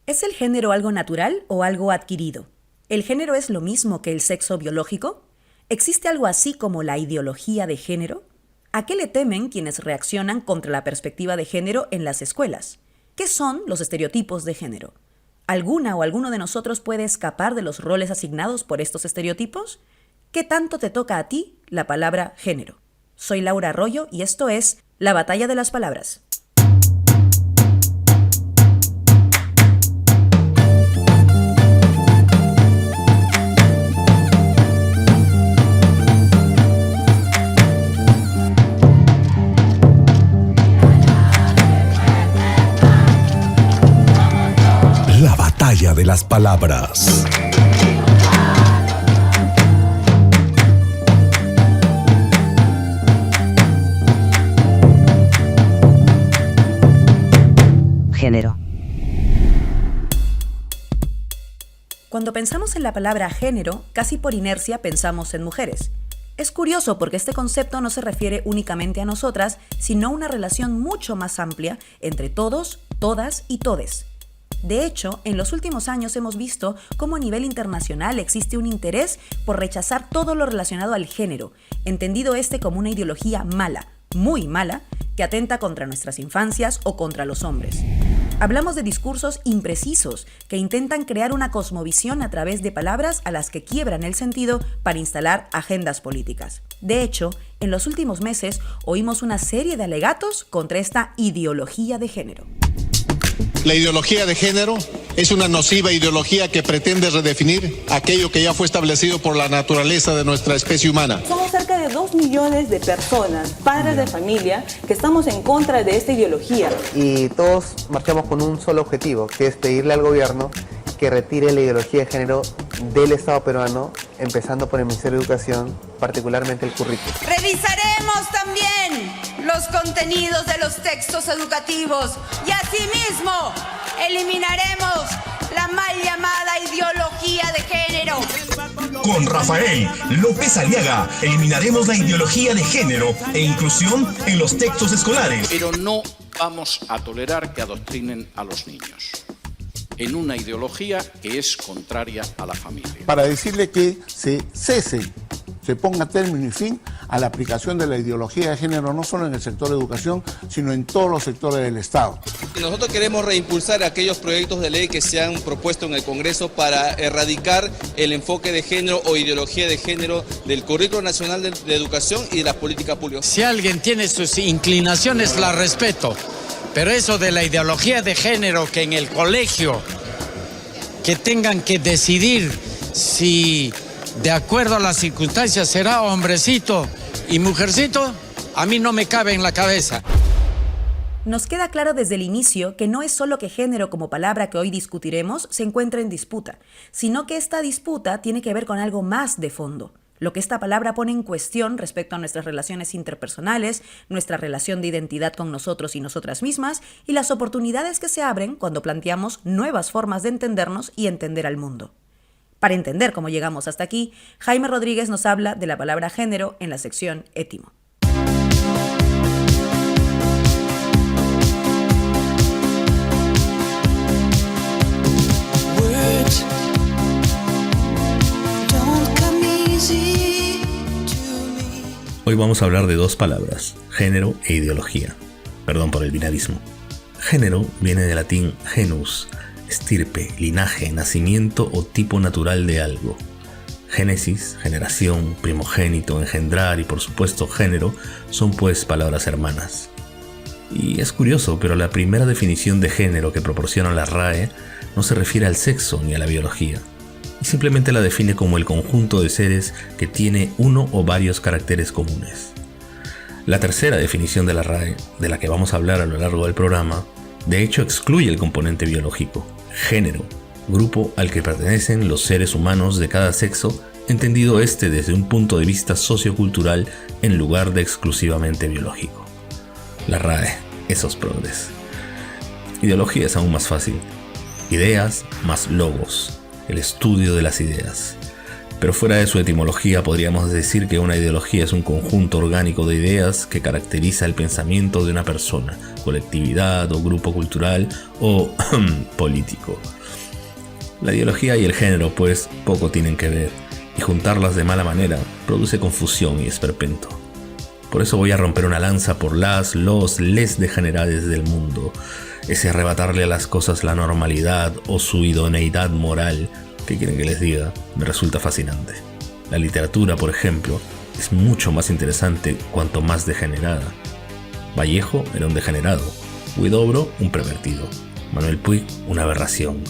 ¿Es el género algo natural o algo adquirido? ¿El género es lo mismo que el sexo biológico? ¿Existe algo así como la ideología de género? ¿A qué le temen quienes reaccionan contra la perspectiva de género en las escuelas? ¿Qué son los estereotipos de género? ¿Alguna o alguno de nosotros puede escapar de los roles asignados por estos estereotipos? ¿Qué tanto te toca a ti la palabra género? Soy Laura Arroyo y esto es La Batalla de las Palabras. La Batalla de las Palabras. Género. Cuando pensamos en la palabra género, casi por inercia pensamos en mujeres. Es curioso porque este concepto no se refiere únicamente a nosotras, sino a una relación mucho más amplia entre todos, todas y todes. De hecho, en los últimos años hemos visto cómo a nivel internacional existe un interés por rechazar todo lo relacionado al género, entendido como una ideología mala, muy mala, que atenta contra nuestras infancias o contra los hombres. Hablamos de discursos imprecisos que intentan crear una cosmovisión a través de palabras a las que quiebran el sentido para instalar agendas políticas. De hecho, en los últimos meses oímos una serie de alegatos contra esta ideología de género. La ideología de género es una nociva ideología que pretende redefinir aquello que ya fue establecido por la naturaleza de nuestra especie humana. Somos cerca de 2 millones de personas, padres de familia, que estamos en contra de esta ideología. Y todos marchamos con un solo objetivo, que es pedirle al gobierno que retire la ideología de género del Estado peruano, empezando por el Ministerio de Educación, particularmente el currículo. Revisaremos también los contenidos de los textos educativos y asimismo eliminaremos la mal llamada ideología de género. Con Rafael López Aliaga eliminaremos la ideología de género e inclusión en los textos escolares. Pero no vamos a tolerar que adoctrinen a los niños en una ideología que es contraria a la familia. Para decirle que se cese, se ponga término y fin a la aplicación de la ideología de género, no solo en el sector de educación, sino en todos los sectores del Estado. Nosotros queremos reimpulsar aquellos proyectos de ley que se han propuesto en el Congreso para erradicar el enfoque de género o ideología de género del Currículo Nacional de Educación y de las políticas públicas. Si alguien tiene sus inclinaciones, la respeto. Pero eso de la ideología de género, que en el colegio, que tengan que decidir si de acuerdo a las circunstancias será hombrecito y mujercito, a mí no me cabe en la cabeza. Nos queda claro desde el inicio que no es solo que género como palabra que hoy discutiremos se encuentra en disputa, sino que esta disputa tiene que ver con algo más de fondo. Lo que esta palabra pone en cuestión respecto a nuestras relaciones interpersonales, nuestra relación de identidad con nosotros y nosotras mismas y las oportunidades que se abren cuando planteamos nuevas formas de entendernos y entender al mundo. Para entender cómo llegamos hasta aquí, Jaime Rodríguez nos habla de la palabra género en la sección Étimo. Hoy vamos a hablar de dos palabras, género e ideología. Perdón por el binarismo. Género viene del latín genus, estirpe, linaje, nacimiento o tipo natural de algo. Génesis, generación, primogénito, engendrar y por supuesto género son pues palabras hermanas. Y es curioso, pero la primera definición de género que proporciona la RAE no se refiere al sexo ni a la biología, y simplemente la define como el conjunto de seres que tiene uno o varios caracteres comunes. La tercera definición de la RAE, de la que vamos a hablar a lo largo del programa, de hecho excluye el componente biológico. Género, grupo al que pertenecen los seres humanos de cada sexo, entendido desde un punto de vista sociocultural en lugar de exclusivamente biológico. La RAE, esos progres. Ideología es aún más fácil. Ideas más logos, el estudio de las ideas. Pero fuera de su etimología podríamos decir que una ideología es un conjunto orgánico de ideas que caracteriza el pensamiento de una persona, colectividad o grupo cultural o político. La ideología y el género pues poco tienen que ver, y juntarlas de mala manera produce confusión y esperpento. Por eso voy a romper una lanza por les degenerades del mundo, ese arrebatarle a las cosas la normalidad o su idoneidad moral. ¿Qué quieren que les diga? Me resulta fascinante. La literatura, por ejemplo, es mucho más interesante cuanto más degenerada. Vallejo era un degenerado, Huidobro un pervertido, Manuel Puig una aberración.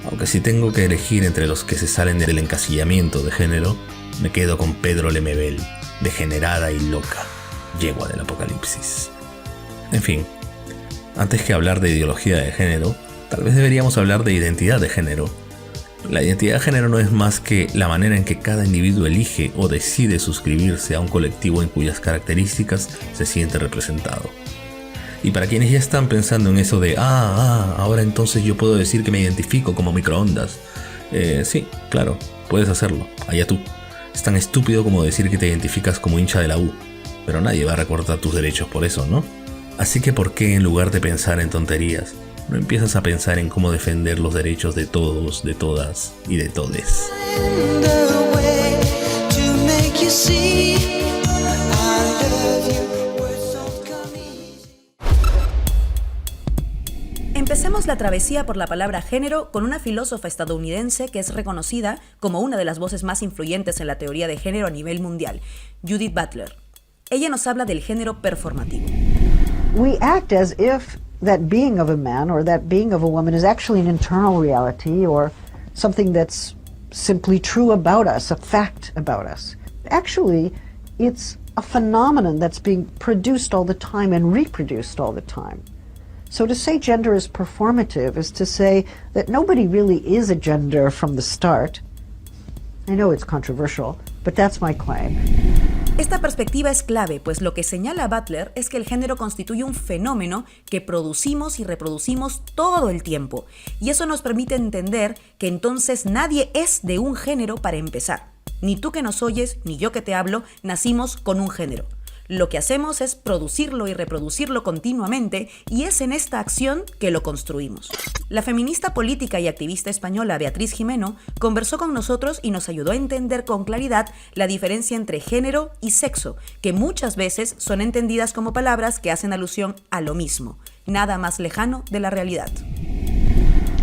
Aunque si tengo que elegir entre los que se salen del encasillamiento de género, me quedo con Pedro Lemebel, degenerada y loca, yegua del apocalipsis. En fin, antes que hablar de ideología de género, tal vez deberíamos hablar de identidad de género. La identidad de género no es más que la manera en que cada individuo elige o decide suscribirse a un colectivo en cuyas características se siente representado. Y para quienes ya están pensando en eso de ahora entonces yo puedo decir que me identifico como microondas. Sí, claro, puedes hacerlo, allá tú. Es tan estúpido como decir que te identificas como hincha de la U, pero nadie va a recortar tus derechos por eso, ¿no? Así que ¿por qué en lugar de pensar en tonterías, no empiezas a pensar en cómo defender los derechos de todos, de todas y de todes? Empecemos la travesía por la palabra género con una filósofa estadounidense que es reconocida como una de las voces más influyentes en la teoría de género a nivel mundial, Judith Butler. Ella nos habla del género performativo. We act as if that being of a man or that being of a woman is actually an internal reality or something that's simply true about us, a fact about us. Actually, it's a phenomenon that's being produced all the time and reproduced all the time. So to say gender is performative is to say that nobody really is a gender from the start. I know it's controversial, but that's my claim. Esta perspectiva es clave, pues lo que señala Butler es que el género constituye un fenómeno que producimos y reproducimos todo el tiempo, y eso nos permite entender que entonces nadie es de un género para empezar. Ni tú que nos oyes, ni yo que te hablo, nacimos con un género. Lo que hacemos es producirlo y reproducirlo continuamente, y es en esta acción que lo construimos. La feminista política y activista española Beatriz Gimeno conversó con nosotros y nos ayudó a entender con claridad la diferencia entre género y sexo, que muchas veces son entendidas como palabras que hacen alusión a lo mismo, nada más lejano de la realidad.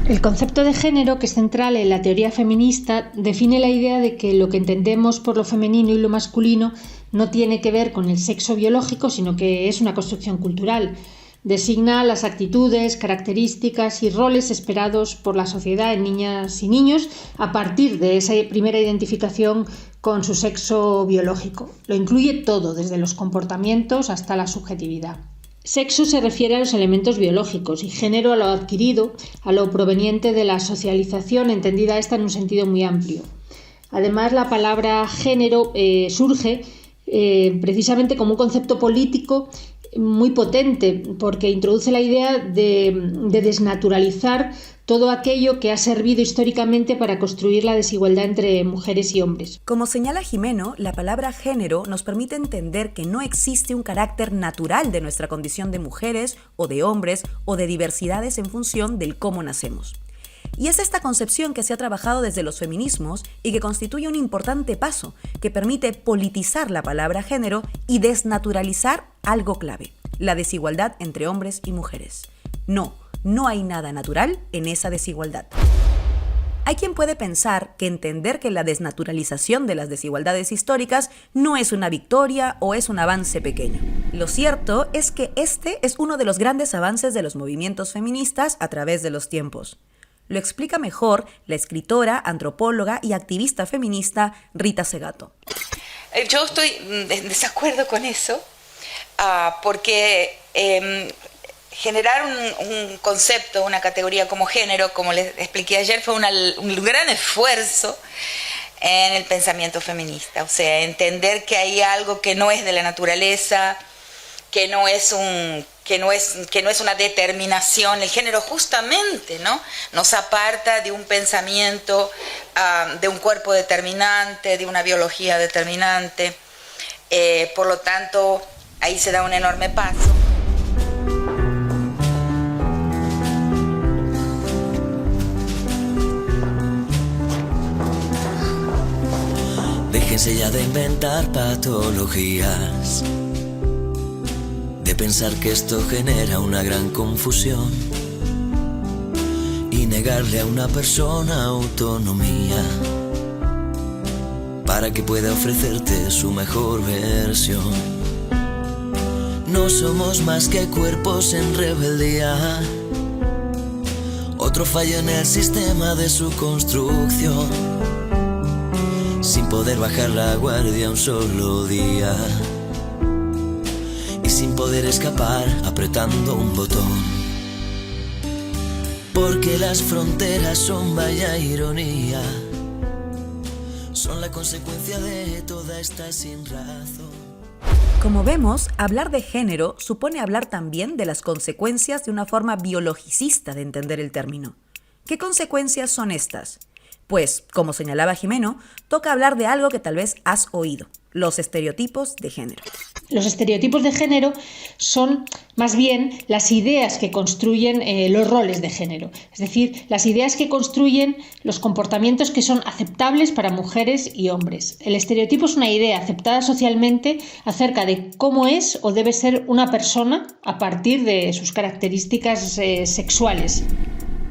El concepto de género, que es central en la teoría feminista, define la idea de que lo que entendemos por lo femenino y lo masculino no tiene que ver con el sexo biológico, sino que es una construcción cultural. Designa las actitudes, características y roles esperados por la sociedad en niñas y niños a partir de esa primera identificación con su sexo biológico. Lo incluye todo, desde los comportamientos hasta la subjetividad. Sexo se refiere a los elementos biológicos y género a lo adquirido, a lo proveniente de la socialización, entendida esta en un sentido muy amplio. Además, la palabra género surge precisamente como un concepto político muy potente, porque introduce la idea de desnaturalizar todo aquello que ha servido históricamente para construir la desigualdad entre mujeres y hombres. Como señala Gimeno, la palabra género nos permite entender que no existe un carácter natural de nuestra condición de mujeres o de hombres o de diversidades en función del cómo nacemos. Y es esta concepción que se ha trabajado desde los feminismos y que constituye un importante paso que permite politizar la palabra género y desnaturalizar algo clave: la desigualdad entre hombres y mujeres. No hay nada natural en esa desigualdad. Hay quien puede pensar que entender que la desnaturalización de las desigualdades históricas no es una victoria o es un avance pequeño. Lo cierto es que este es uno de los grandes avances de los movimientos feministas a través de los tiempos. Lo explica mejor la escritora, antropóloga y activista feminista Rita Segato. Yo estoy en desacuerdo con eso, porque generar un concepto, una categoría como género, como les expliqué ayer, fue un gran esfuerzo en el pensamiento feminista. O sea, entender que hay algo que no es de la naturaleza, que no es un que no es una determinación. El género justamente, ¿no?, nos aparta de un pensamiento, de un cuerpo determinante, de una biología determinante. Por lo tanto, ahí se da un enorme paso. Déjense ya de inventar patologías, de pensar que esto genera una gran confusión y negarle a una persona autonomía para que pueda ofrecerte su mejor versión. No somos más que cuerpos en rebeldía, otro fallo en el sistema de su construcción, sin poder bajar la guardia un solo día y sin poder escapar apretando un botón. Porque las fronteras son, vaya ironía, son la consecuencia de toda esta sinrazón. Como vemos, hablar de género supone hablar también de las consecuencias de una forma biologicista de entender el término. ¿Qué consecuencias son estas? Pues, como señalaba Jimeno, toca hablar de algo que tal vez has oído: los estereotipos de género. Los estereotipos de género son más bien las ideas que construyen los roles de género, es decir, las ideas que construyen los comportamientos que son aceptables para mujeres y hombres. El estereotipo es una idea aceptada socialmente acerca de cómo es o debe ser una persona a partir de sus características sexuales.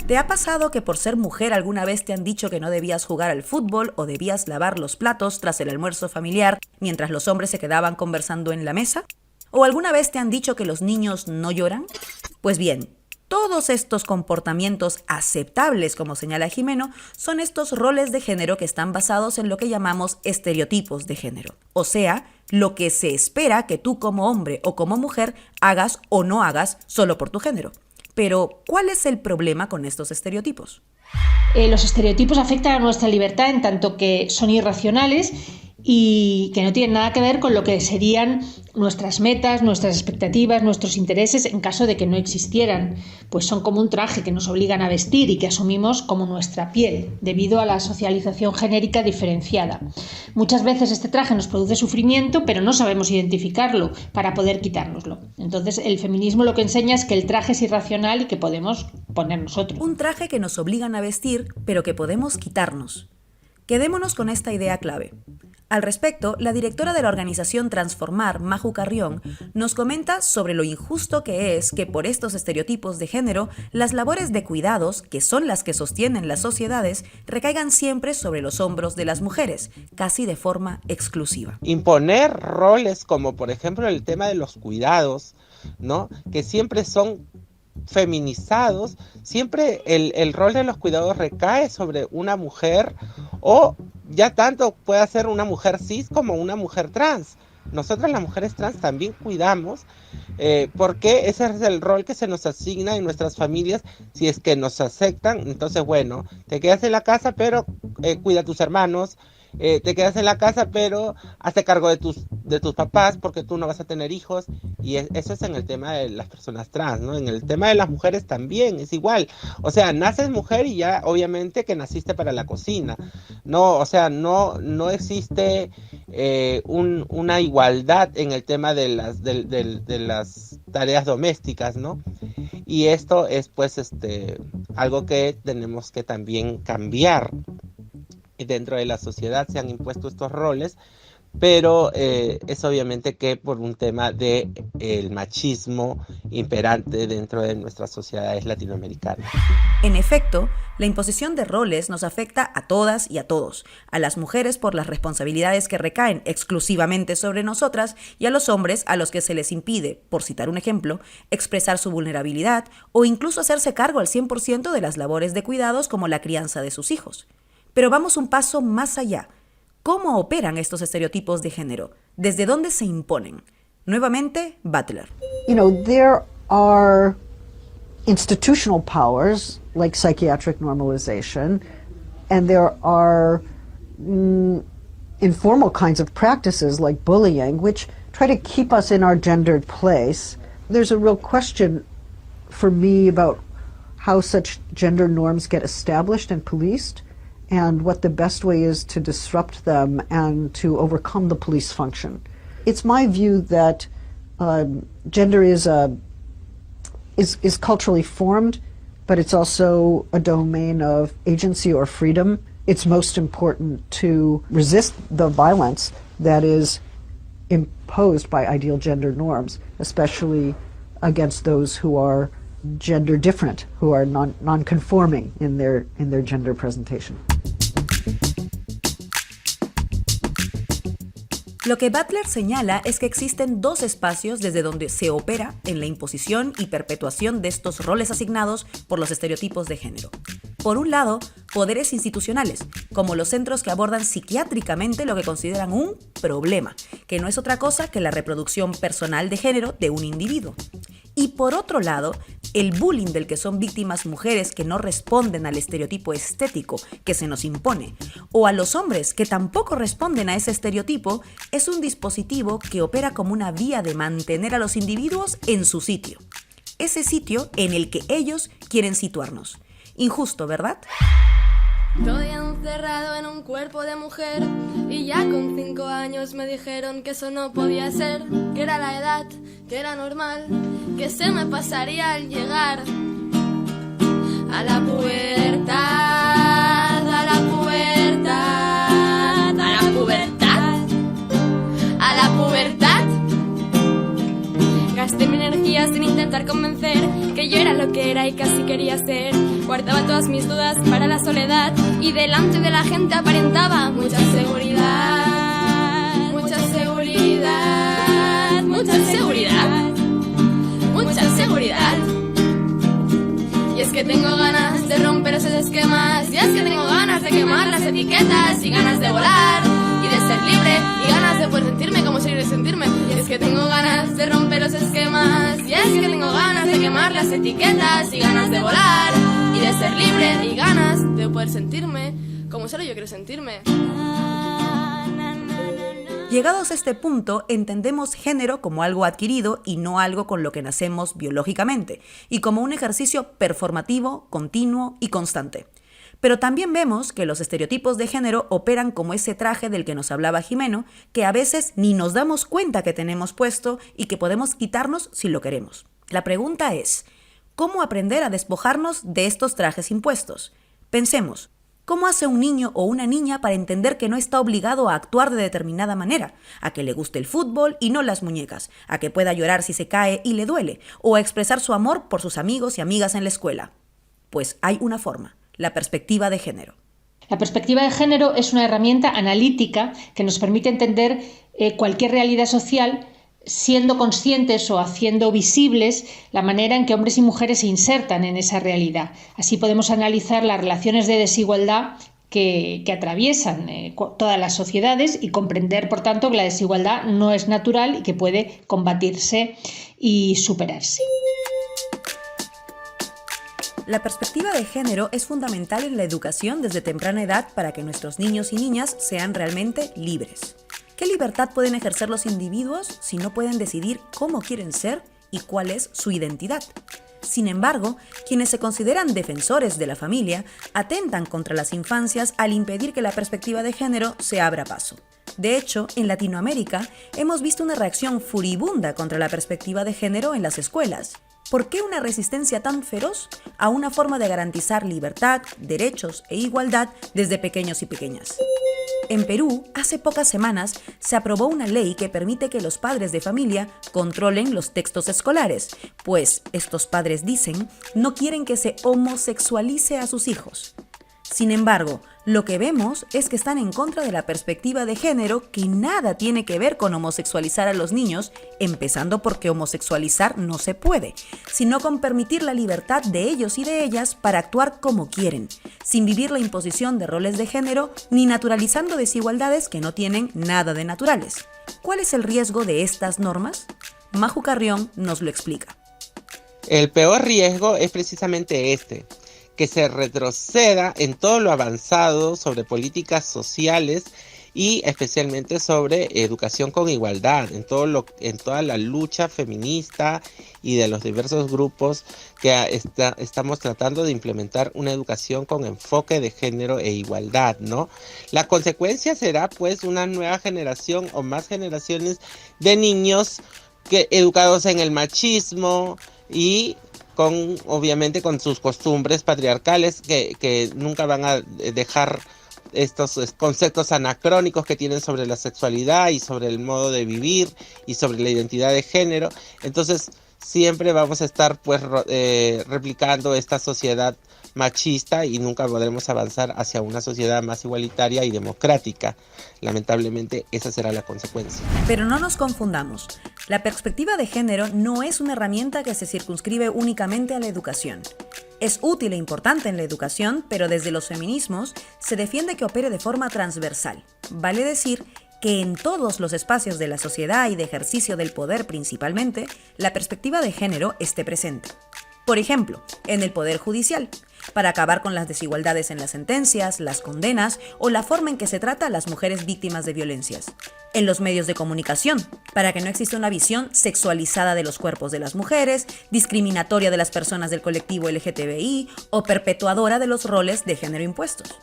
¿Te ha pasado que por ser mujer alguna vez te han dicho que no debías jugar al fútbol o debías lavar los platos tras el almuerzo familiar mientras los hombres se quedaban conversando en la mesa? ¿O alguna vez te han dicho que los niños no lloran? Pues bien, todos estos comportamientos aceptables, como señala Jimeno, son estos roles de género que están basados en lo que llamamos estereotipos de género. O sea, lo que se espera que tú como hombre o como mujer hagas o no hagas solo por tu género. Pero, ¿cuál es el problema con estos estereotipos? Los estereotipos afectan a nuestra libertad en tanto que son irracionales y que no tienen nada que ver con lo que serían nuestras metas, nuestras expectativas, nuestros intereses en caso de que no existieran, pues son como un traje que nos obligan a vestir y que asumimos como nuestra piel, debido a la socialización genérica diferenciada. Muchas veces este traje nos produce sufrimiento, pero no sabemos identificarlo para poder quitárnoslo. Entonces, el feminismo lo que enseña es que el traje es irracional y que podemos poner nosotros. Un traje que nos obligan a vestir, pero que podemos quitarnos. Quedémonos con esta idea clave. Al respecto, la directora de la organización Transformar, Maju Carrión, nos comenta sobre lo injusto que es que por estos estereotipos de género, las labores de cuidados, que son las que sostienen las sociedades, recaigan siempre sobre los hombros de las mujeres, casi de forma exclusiva. Imponer roles como, por ejemplo, el tema de los cuidados, ¿no?, que siempre son feminizados, siempre el rol de los cuidados recae sobre una mujer, o ya tanto puede ser una mujer cis como una mujer trans. Nosotras las mujeres trans también cuidamos, porque ese es el rol que se nos asigna en nuestras familias. Si es que nos aceptan, entonces bueno, te quedas en la casa pero cuida a tus hermanos, te quedas en la casa pero hazte cargo de tus papás porque tú no vas a tener hijos. Y eso es en el tema de las personas trans, ¿no? En el tema de las mujeres también es igual. O sea, naces mujer y ya obviamente que naciste para la cocina. No, o sea, no existe una igualdad en el tema de las tareas domésticas, ¿no? Y esto es pues algo que tenemos que también cambiar. Dentro de la sociedad se han impuesto estos roles, pero es obviamente que por un tema de el machismo imperante dentro de nuestras sociedades latinoamericanas. En efecto, la imposición de roles nos afecta a todas y a todos, a las mujeres por las responsabilidades que recaen exclusivamente sobre nosotras y a los hombres a los que se les impide, por citar un ejemplo, expresar su vulnerabilidad o incluso hacerse cargo al 100% de las labores de cuidados como la crianza de sus hijos. Pero vamos un paso más allá. ¿Cómo operan estos estereotipos de género? ¿Desde dónde se imponen? Nuevamente, Butler. There are institutional powers like psychiatric normalization, and there are informal kinds of practices like bullying, which try to keep us in our gendered place there's a real question for me about how such gender norms get established and policed, and what the best way is to disrupt them and to overcome the police function. It's my view that gender is culturally formed, but it's also a domain of agency or freedom. It's most important to resist the violence that is imposed by ideal gender norms, especially against those who are gender different, who are non-conforming in their gender presentation. Lo que Butler señala es que existen dos espacios desde donde se opera en la imposición y perpetuación de estos roles asignados por los estereotipos de género. Por un lado, poderes institucionales, como los centros que abordan psiquiátricamente lo que consideran un problema, que no es otra cosa que la reproducción personal de género de un individuo. Y por otro lado, el bullying del que son víctimas mujeres que no responden al estereotipo estético que se nos impone, o a los hombres que tampoco responden a ese estereotipo, es un dispositivo que opera como una vía de mantener a los individuos en su sitio. Ese sitio en el que ellos quieren situarnos. Injusto, ¿verdad? Estoy encerrado en un cuerpo de mujer y ya con 5 años me dijeron que eso no podía ser, que era la edad, que era normal, que se me pasaría al llegar a la pubertad, a la pubertad, a la pubertad, a la pubertad. Gasté mi energía sin intentar convencer que yo era lo que era y casi quería ser. Guardaba todas mis dudas para la soledad y delante de la gente aparentaba mucha seguridad, mucha seguridad, mucha seguridad, mucha seguridad. Y es que tengo ganas de romper esos esquemas, y es que tengo ganas de quemar las etiquetas, y ganas de volar y de ser libre, y ganas de poder sentirme como ser y sentirme. Y es que tengo ganas de romper los esquemas, y es que tengo ganas de quemar las etiquetas, y ganas de volar y de ser libre, y ganas de poder sentirme como solo yo quiero sentirme. Llegados a este punto, entendemos género como algo adquirido y no algo con lo que nacemos biológicamente, y como un ejercicio performativo, continuo y constante. Pero también vemos que los estereotipos de género operan como ese traje del que nos hablaba Jimeno, que a veces ni nos damos cuenta que tenemos puesto y que podemos quitarnos si lo queremos. La pregunta es, ¿cómo aprender a despojarnos de estos trajes impuestos? Pensemos, ¿cómo hace un niño o una niña para entender que no está obligado a actuar de determinada manera? A que le guste el fútbol y no las muñecas, a que pueda llorar si se cae y le duele, o a expresar su amor por sus amigos y amigas en la escuela. Pues hay una forma, la perspectiva de género. La perspectiva de género es una herramienta analítica que nos permite entender cualquier realidad social siendo conscientes o haciendo visibles la manera en que hombres y mujeres se insertan en esa realidad. Así podemos analizar las relaciones de desigualdad que atraviesan todas las sociedades y comprender, por tanto, que la desigualdad no es natural y que puede combatirse y superarse. La perspectiva de género es fundamental en la educación desde temprana edad para que nuestros niños y niñas sean realmente libres. ¿Qué libertad pueden ejercer los individuos si no pueden decidir cómo quieren ser y cuál es su identidad? Sin embargo, quienes se consideran defensores de la familia atentan contra las infancias al impedir que la perspectiva de género se abra paso. De hecho, en Latinoamérica hemos visto una reacción furibunda contra la perspectiva de género en las escuelas. ¿Por qué una resistencia tan feroz a una forma de garantizar libertad, derechos e igualdad desde pequeños y pequeñas? En Perú, hace pocas semanas, se aprobó una ley que permite que los padres de familia controlen los textos escolares, pues estos padres dicen no quieren que se homosexualice a sus hijos. Sin embargo, lo que vemos es que están en contra de la perspectiva de género que nada tiene que ver con homosexualizar a los niños, empezando porque homosexualizar no se puede, sino con permitir la libertad de ellos y de ellas para actuar como quieren, sin vivir la imposición de roles de género ni naturalizando desigualdades que no tienen nada de naturales. ¿Cuál es el riesgo de estas normas? Maju Carrión nos lo explica. El peor riesgo es precisamente que se retroceda en todo lo avanzado sobre políticas sociales y especialmente sobre educación con igualdad, en toda la lucha feminista y de los diversos grupos que estamos tratando de implementar una educación con enfoque de género e igualdad, ¿no? La consecuencia será pues una nueva generación o más generaciones de niños educados en el machismo y obviamente con sus costumbres patriarcales que nunca van a dejar estos conceptos anacrónicos que tienen sobre la sexualidad y sobre el modo de vivir y sobre la identidad de género. Entonces siempre vamos a estar pues replicando esta sociedad machista y nunca podremos avanzar hacia una sociedad más igualitaria y democrática. Lamentablemente esa será la consecuencia. Pero no nos confundamos. La perspectiva de género no es una herramienta que se circunscribe únicamente a la educación. Es útil e importante en la educación, pero desde los feminismos se defiende que opere de forma transversal. Vale decir que en todos los espacios de la sociedad y de ejercicio del poder principalmente, la perspectiva de género esté presente. Por ejemplo, en el Poder Judicial, para acabar con las desigualdades en las sentencias, las condenas o la forma en que se trata a las mujeres víctimas de violencias. En los medios de comunicación, para que no exista una visión sexualizada de los cuerpos de las mujeres, discriminatoria de las personas del colectivo LGTBI o perpetuadora de los roles de género impuestos.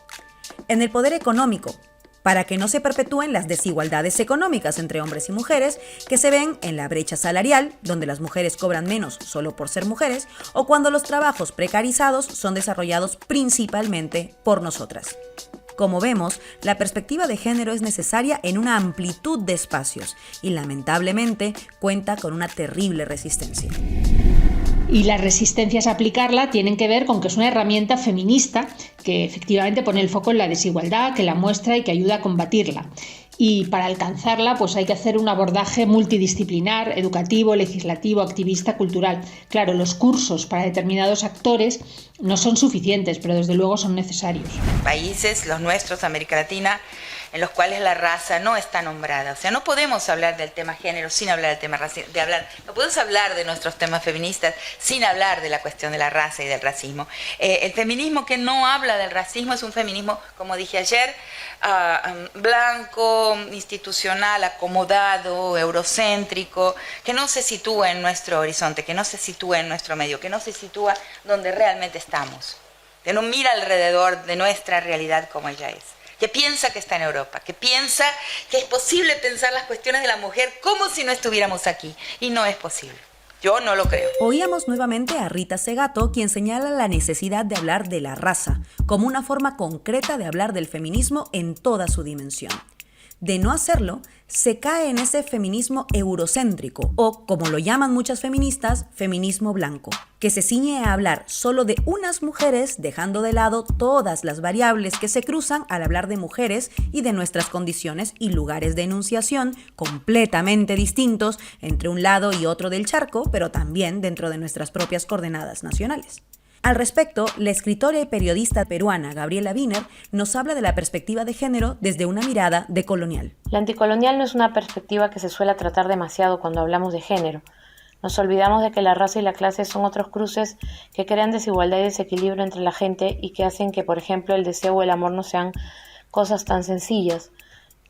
En el poder económico, para que no se perpetúen las desigualdades económicas entre hombres y mujeres que se ven en la brecha salarial, donde las mujeres cobran menos solo por ser mujeres, o cuando los trabajos precarizados son desarrollados principalmente por nosotras. Como vemos, la perspectiva de género es necesaria en una amplitud de espacios y lamentablemente cuenta con una terrible resistencia. Y las resistencias a aplicarla tienen que ver con que es una herramienta feminista que efectivamente pone el foco en la desigualdad, que la muestra y que ayuda a combatirla. Y para alcanzarla pues hay que hacer un abordaje multidisciplinar, educativo, legislativo, activista, cultural. Claro, los cursos para determinados actores no son suficientes, pero desde luego son necesarios. Países, los nuestros, América Latina, en los cuales la raza no está nombrada. O sea, no podemos hablar del tema género sin hablar del tema racismo, no podemos hablar de nuestros temas feministas sin hablar de la cuestión de la raza y del racismo. El feminismo que no habla del racismo es un feminismo, como dije ayer, blanco, institucional, acomodado, eurocéntrico, que no se sitúa en nuestro horizonte, que no se sitúa en nuestro medio, que no se sitúa donde realmente estamos, que no mira alrededor de nuestra realidad como ella es, que piensa que está en Europa, que piensa que es posible pensar las cuestiones de la mujer como si no estuviéramos aquí, y no es posible. Yo no lo creo. Oíamos nuevamente a Rita Segato, quien señala la necesidad de hablar de la raza, como una forma concreta de hablar del feminismo en toda su dimensión. De no hacerlo, se cae en ese feminismo eurocéntrico, o, como lo llaman muchas feministas, feminismo blanco, que se ciñe a hablar solo de unas mujeres, dejando de lado todas las variables que se cruzan al hablar de mujeres y de nuestras condiciones y lugares de enunciación completamente distintos entre un lado y otro del charco, pero también dentro de nuestras propias coordenadas nacionales. Al respecto, la escritora y periodista peruana Gabriela Wiener nos habla de la perspectiva de género desde una mirada decolonial. La anticolonial no es una perspectiva que se suele tratar demasiado cuando hablamos de género. Nos olvidamos de que la raza y la clase son otros cruces que crean desigualdad y desequilibrio entre la gente y que hacen que, por ejemplo, el deseo o el amor no sean cosas tan sencillas.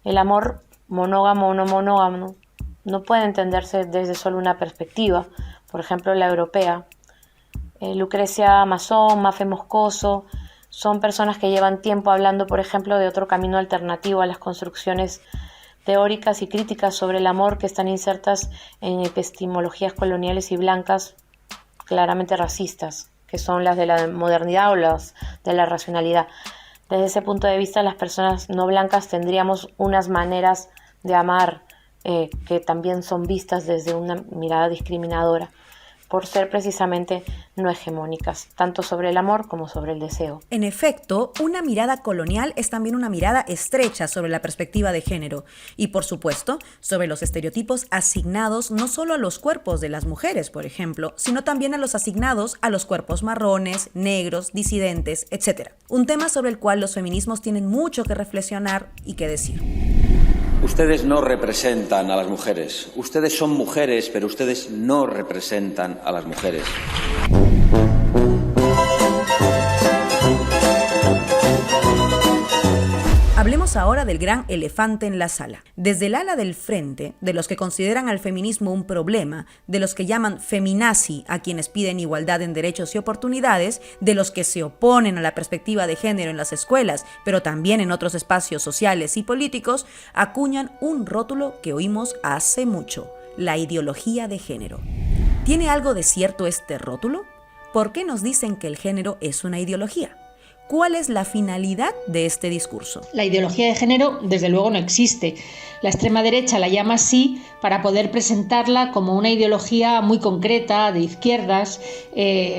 El amor monógamo o no monógamo no puede entenderse desde solo una perspectiva, por ejemplo, la europea. Lucrecia Masón, Mafe Moscoso, son personas que llevan tiempo hablando, por ejemplo, de otro camino alternativo a las construcciones teóricas y críticas sobre el amor que están insertas en epistemologías coloniales y blancas claramente racistas, que son las de la modernidad o las de la racionalidad. Desde ese punto de vista, las personas no blancas tendríamos unas maneras de amar que también son vistas desde una mirada discriminadora, por ser precisamente no hegemónicas, tanto sobre el amor como sobre el deseo. En efecto, una mirada colonial es también una mirada estrecha sobre la perspectiva de género y, por supuesto, sobre los estereotipos asignados no solo a los cuerpos de las mujeres, por ejemplo, sino también a los asignados a los cuerpos marrones, negros, disidentes, etc. Un tema sobre el cual los feminismos tienen mucho que reflexionar y que decir. Ustedes no representan a las mujeres. Ustedes son mujeres, pero ustedes no representan a las mujeres. Hablemos ahora del gran elefante en la sala. Desde el ala del frente, de los que consideran al feminismo un problema, de los que llaman feminazi a quienes piden igualdad en derechos y oportunidades, de los que se oponen a la perspectiva de género en las escuelas, pero también en otros espacios sociales y políticos, acuñan un rótulo que oímos hace mucho: la ideología de género. ¿Tiene algo de cierto este rótulo? ¿Por qué nos dicen que el género es una ideología? ¿Cuál es la finalidad de este discurso? La ideología de género, desde luego, no existe. La extrema derecha la llama así para poder presentarla como una ideología muy concreta, de izquierdas,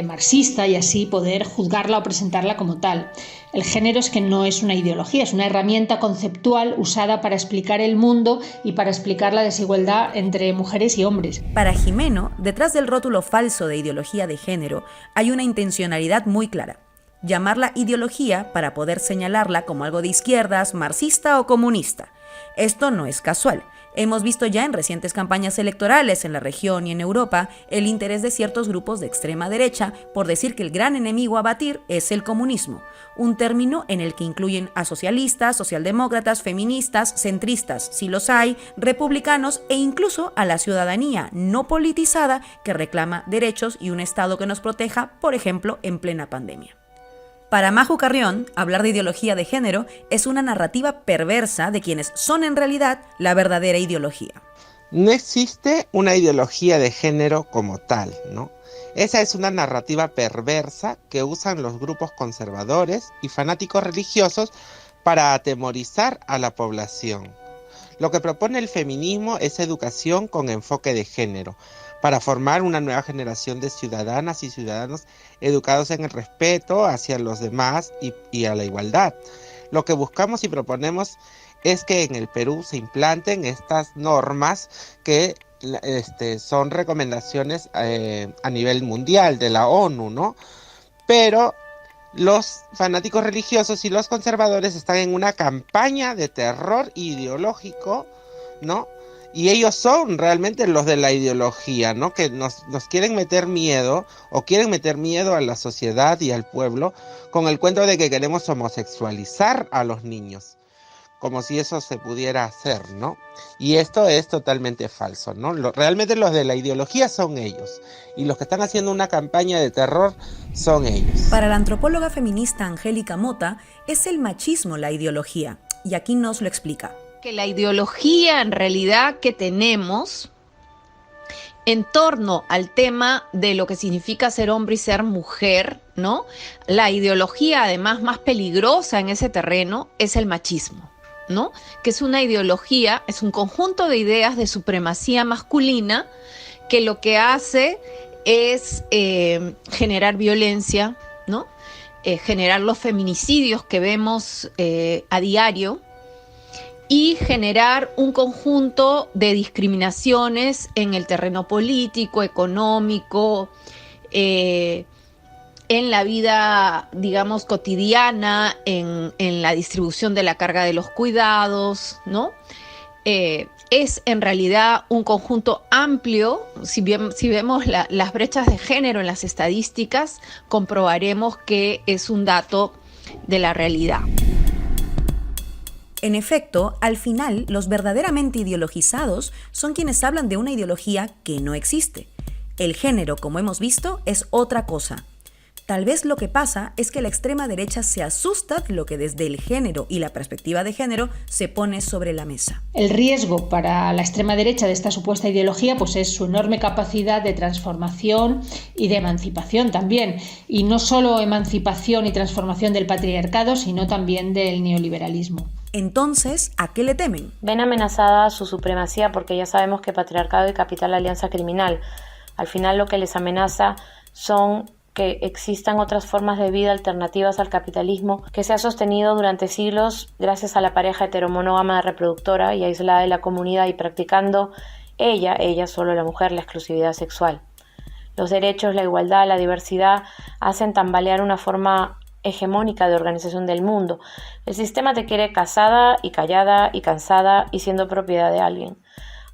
marxista, y así poder juzgarla o presentarla como tal. El género es que no es una ideología, es una herramienta conceptual usada para explicar el mundo y para explicar la desigualdad entre mujeres y hombres. Para Gimeno, detrás del rótulo falso de ideología de género hay una intencionalidad muy clara: llamarla ideología para poder señalarla como algo de izquierdas, marxista o comunista. Esto no es casual. Hemos visto ya en recientes campañas electorales en la región y en Europa el interés de ciertos grupos de extrema derecha por decir que el gran enemigo a batir es el comunismo, un término en el que incluyen a socialistas, socialdemócratas, feministas, centristas, si los hay, republicanos e incluso a la ciudadanía no politizada que reclama derechos y un Estado que nos proteja, por ejemplo, en plena pandemia. Para Maju Carrión, hablar de ideología de género es una narrativa perversa de quienes son en realidad la verdadera ideología. No existe una ideología de género como tal, ¿no? Esa es una narrativa perversa que usan los grupos conservadores y fanáticos religiosos para atemorizar a la población. Lo que propone el feminismo es educación con enfoque de género, para formar una nueva generación de ciudadanas y ciudadanos educados en el respeto hacia los demás y a la igualdad. Lo que buscamos y proponemos es que en el Perú se implanten estas normas que son recomendaciones a nivel mundial de la ONU, ¿no? Pero los fanáticos religiosos y los conservadores están en una campaña de terror ideológico, ¿no? Y ellos son realmente los de la ideología, ¿no? Que nos quieren meter miedo, o quieren meter miedo a la sociedad y al pueblo con el cuento de que queremos homosexualizar a los niños, como si eso se pudiera hacer, ¿no? Y esto es totalmente falso, ¿no? Realmente los de la ideología son ellos, y los que están haciendo una campaña de terror son ellos. Para la antropóloga feminista Angélica Mota, es el machismo la ideología, y aquí nos lo explica. Que la ideología en realidad que tenemos en torno al tema de lo que significa ser hombre y ser mujer, ¿no? La ideología además más peligrosa en ese terreno es el machismo, ¿no? Que es una ideología, es un conjunto de ideas de supremacía masculina que lo que hace es generar violencia, ¿no? Generar los feminicidios que vemos a diario, y generar un conjunto de discriminaciones en el terreno político, económico, en la vida, digamos, cotidiana, en la distribución de la carga de los cuidados, ¿no? Es en realidad un conjunto amplio. Si vemos las brechas de género en las estadísticas, comprobaremos que es un dato de la realidad. En efecto, al final, los verdaderamente ideologizados son quienes hablan de una ideología que no existe. El género, como hemos visto, es otra cosa. Tal vez lo que pasa es que la extrema derecha se asusta de lo que desde el género y la perspectiva de género se pone sobre la mesa. El riesgo para la extrema derecha de esta supuesta ideología pues es su enorme capacidad de transformación y de emancipación también. Y no solo emancipación y transformación del patriarcado, sino también del neoliberalismo. Entonces, ¿a qué le temen? Ven amenazada su supremacía porque ya sabemos que patriarcado y capital alianza criminal. Al final lo que les amenaza son que existan otras formas de vida alternativas al capitalismo que se ha sostenido durante siglos gracias a la pareja heteromonógama reproductora y aislada de la comunidad y practicando ella solo la mujer, la exclusividad sexual. Los derechos, la igualdad, la diversidad hacen tambalear una forma hegemónica de organización del mundo. El sistema te quiere casada y callada y cansada y siendo propiedad de alguien.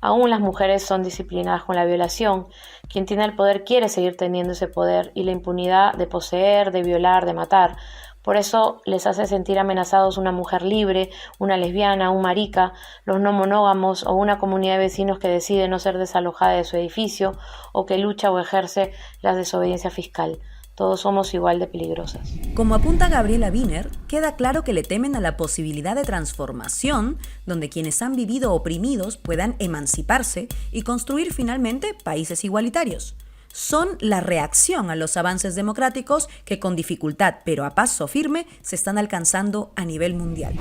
Aún las mujeres son disciplinadas con la violación. Quien tiene el poder quiere seguir teniendo ese poder y la impunidad de poseer, de violar, de matar, Por eso les hace sentir amenazados una mujer libre, una lesbiana, un marica, los no monógamos o una comunidad de vecinos que decide no ser desalojada de su edificio o que lucha o ejerce la desobediencia fiscal. Todos somos igual de peligrosas. Como apunta Gabriela Wiener, queda claro que le temen a la posibilidad de transformación, donde quienes han vivido oprimidos puedan emanciparse y construir finalmente países igualitarios. Son la reacción a los avances democráticos que con dificultad, pero a paso firme, se están alcanzando a nivel mundial.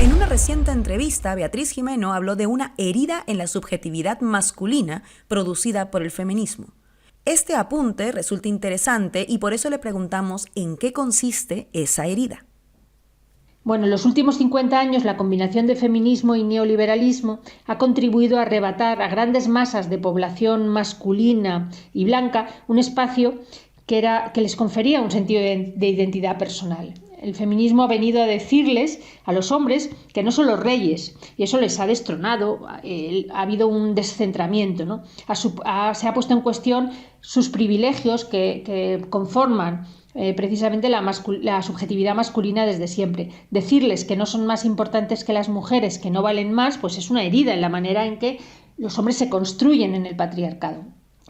En una reciente entrevista, Beatriz Gimeno habló de una herida en la subjetividad masculina producida por el feminismo. Este apunte resulta interesante y por eso le preguntamos en qué consiste esa herida. Bueno, en los últimos 50 años la combinación de feminismo y neoliberalismo ha contribuido a arrebatar a grandes masas de población masculina y blanca un espacio que les confería un sentido de identidad personal. El feminismo ha venido a decirles a los hombres que no son los reyes y eso les ha destronado, ha habido un descentramiento, ¿no? Se ha puesto en cuestión sus privilegios que conforman precisamente la subjetividad masculina desde siempre. Decirles que no son más importantes que las mujeres, que no valen más, pues es una herida en la manera en que los hombres se construyen en el patriarcado.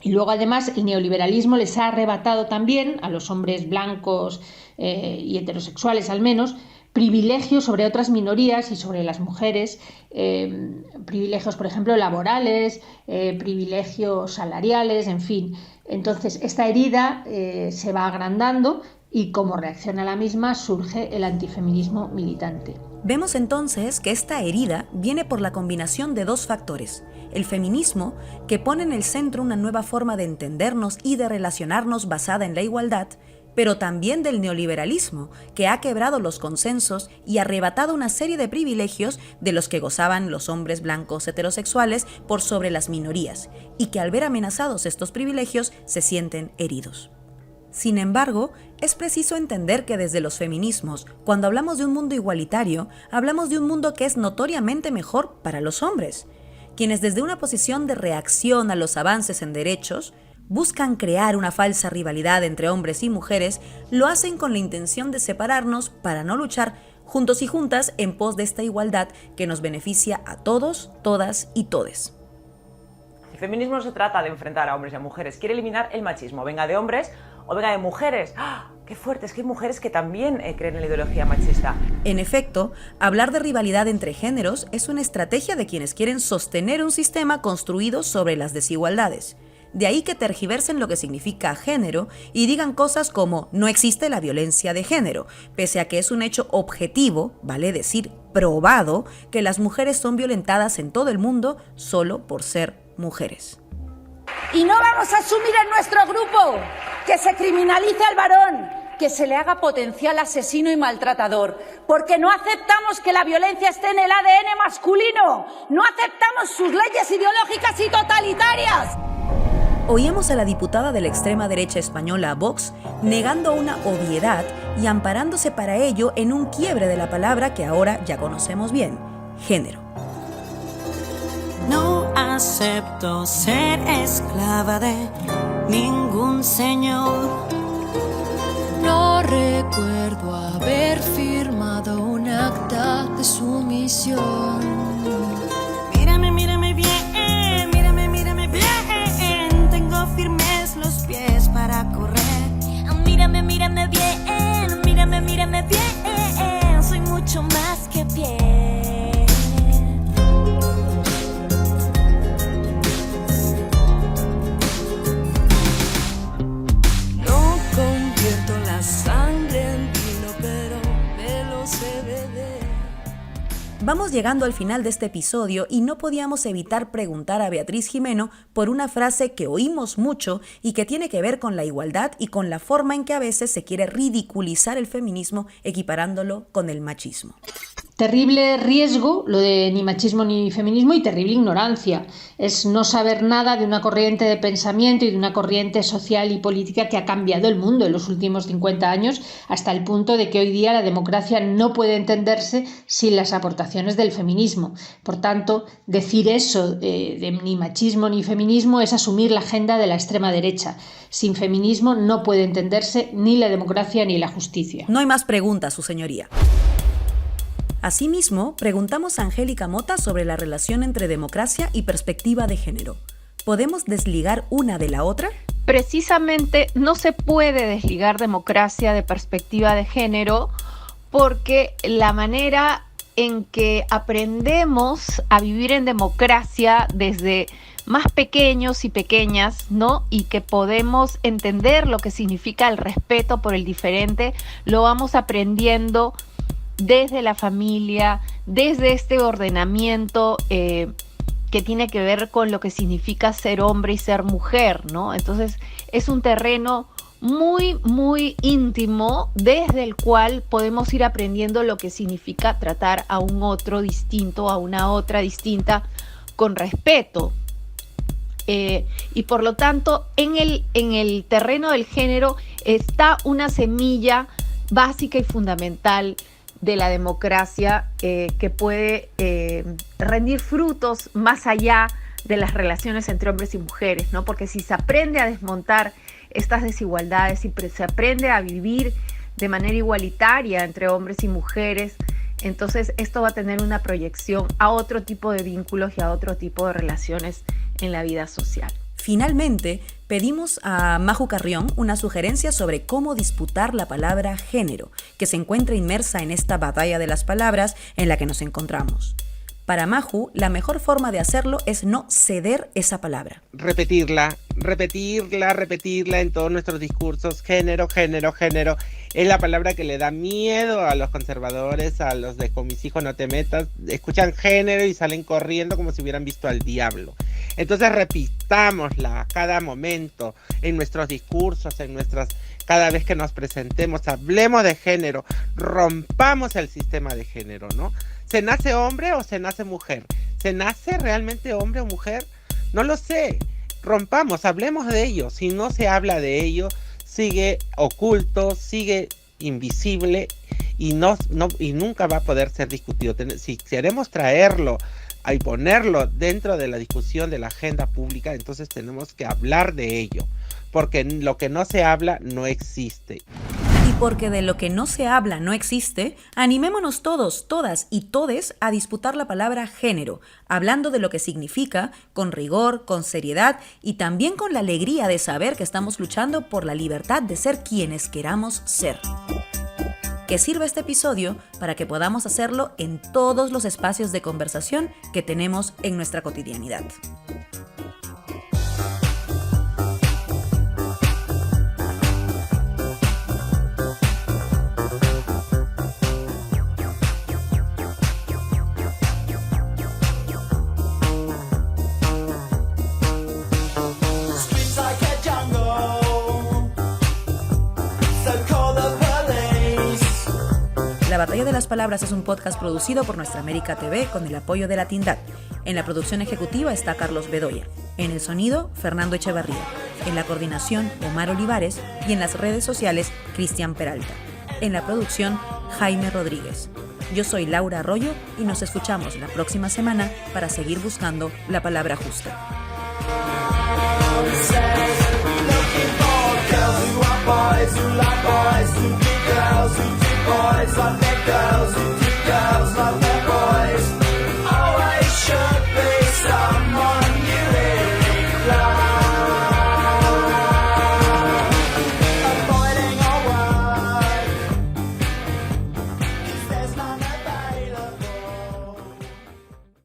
Y luego además el neoliberalismo les ha arrebatado también a los hombres blancos y heterosexuales al menos privilegios sobre otras minorías y sobre las mujeres, privilegios por ejemplo laborales, privilegios salariales, en fin. Entonces esta herida se va agrandando y como reacción a la misma surge el antifeminismo militante. Vemos entonces que esta herida viene por la combinación de dos factores. El feminismo, que pone en el centro una nueva forma de entendernos y de relacionarnos basada en la igualdad, pero también del neoliberalismo, que ha quebrado los consensos y arrebatado una serie de privilegios de los que gozaban los hombres blancos heterosexuales por sobre las minorías, y que al ver amenazados estos privilegios se sienten heridos. Sin embargo, es preciso entender que desde los feminismos, cuando hablamos de un mundo igualitario, hablamos de un mundo que es notoriamente mejor para los hombres, quienes desde una posición de reacción a los avances en derechos, buscan crear una falsa rivalidad entre hombres y mujeres, lo hacen con la intención de separarnos para no luchar juntos y juntas en pos de esta igualdad que nos beneficia a todos, todas y todes. El feminismo no se trata de enfrentar a hombres y a mujeres, quiere eliminar el machismo, venga de hombres o venga de mujeres. ¡Ah! ¡Qué fuerte! Es que hay mujeres que también creen en la ideología machista. En efecto, hablar de rivalidad entre géneros es una estrategia de quienes quieren sostener un sistema construido sobre las desigualdades. De ahí que tergiversen lo que significa género y digan cosas como no existe la violencia de género, pese a que es un hecho objetivo, vale decir probado, que las mujeres son violentadas en todo el mundo solo por ser mujeres. Y no vamos a asumir en nuestro grupo que se criminalice al varón, que se le haga potencial asesino y maltratador, porque no aceptamos que la violencia esté en el ADN masculino, no aceptamos sus leyes ideológicas y totalitarias. Oíamos a la diputada de la extrema derecha española Vox negando una obviedad y amparándose para ello en un quiebre de la palabra que ahora ya conocemos bien, género. No acepto ser esclava de ningún señor. No recuerdo haber firmado un acta de sumisión. Mírame, mírame bien, mírame bien. Tengo firmes los pies para correr. Mírame bien, mírame bien. Soy mucho más que piel. Vamos llegando al final de este episodio y no podíamos evitar preguntar a Beatriz Gimeno por una frase que oímos mucho y que tiene que ver con la igualdad y con la forma en que a veces se quiere ridiculizar el feminismo equiparándolo con el machismo. Terrible riesgo, lo de ni machismo ni feminismo, y terrible ignorancia. Es no saber nada de una corriente de pensamiento y de una corriente social y política que ha cambiado el mundo en los últimos 50 años, hasta el punto de que hoy día la democracia no puede entenderse sin las aportaciones del feminismo. Por tanto, decir eso de ni machismo ni feminismo es asumir la agenda de la extrema derecha. Sin feminismo no puede entenderse ni la democracia ni la justicia. No hay más preguntas, su señoría. Asimismo, preguntamos a Angélica Mota sobre la relación entre democracia y perspectiva de género. ¿Podemos desligar una de la otra? Precisamente no se puede desligar democracia de perspectiva de género, porque la manera en que aprendemos a vivir en democracia desde más pequeños y pequeñas, ¿no? Y que podemos entender lo que significa el respeto por el diferente, lo vamos aprendiendo desde la familia, desde este ordenamiento que tiene que ver con lo que significa ser hombre y ser mujer, ¿no? Entonces es un terreno muy, muy íntimo desde el cual podemos ir aprendiendo lo que significa tratar a un otro distinto, a una otra distinta, con respeto. Y por lo tanto, en el terreno del género está una semilla básica y fundamental de la democracia que puede rendir frutos más allá de las relaciones entre hombres y mujeres, ¿no? Porque si se aprende a desmontar estas desigualdades y se aprende a vivir de manera igualitaria entre hombres y mujeres, entonces esto va a tener una proyección a otro tipo de vínculos y a otro tipo de relaciones en la vida social. Finalmente, pedimos a Maju Carrión una sugerencia sobre cómo disputar la palabra género, que se encuentra inmersa en esta batalla de las palabras en la que nos encontramos. Para Maju, la mejor forma de hacerlo es no ceder esa palabra. Repetirla en todos nuestros discursos. Género, género, género. Es la palabra que le da miedo a los conservadores, a los de con mis hijos no te metas. Escuchan género y salen corriendo como si hubieran visto al diablo. Entonces repitámosla a cada momento, en nuestros discursos, cada vez que nos presentemos, hablemos de género, rompamos el sistema de género, ¿no? ¿Se nace hombre o se nace mujer? ¿Se nace realmente hombre o mujer? No lo sé. Rompamos, hablemos de ello. Si no se habla de ello, sigue oculto, sigue invisible y nunca va a poder ser discutido. Si queremos traerlo y ponerlo dentro de la discusión de la agenda pública, entonces tenemos que hablar de ello, porque lo que no se habla no existe. Y porque de lo que no se habla no existe, animémonos todos, todas y todes a disputar la palabra género, hablando de lo que significa, con rigor, con seriedad y también con la alegría de saber que estamos luchando por la libertad de ser quienes queramos ser. Que sirva este episodio para que podamos hacerlo en todos los espacios de conversación que tenemos en nuestra cotidianidad. La Batalla de las Palabras es un podcast producido por Nuestra América TV con el apoyo de la Tindad. En la producción ejecutiva está Carlos Bedoya. En el sonido, Fernando Echevarría. En la coordinación, Omar Olivares. Y en las redes sociales, Cristian Peralta. En la producción, Jaime Rodríguez. Yo soy Laura Arroyo y nos escuchamos la próxima semana para seguir buscando la palabra justa. Boys who like boys, who be girls, who do boys like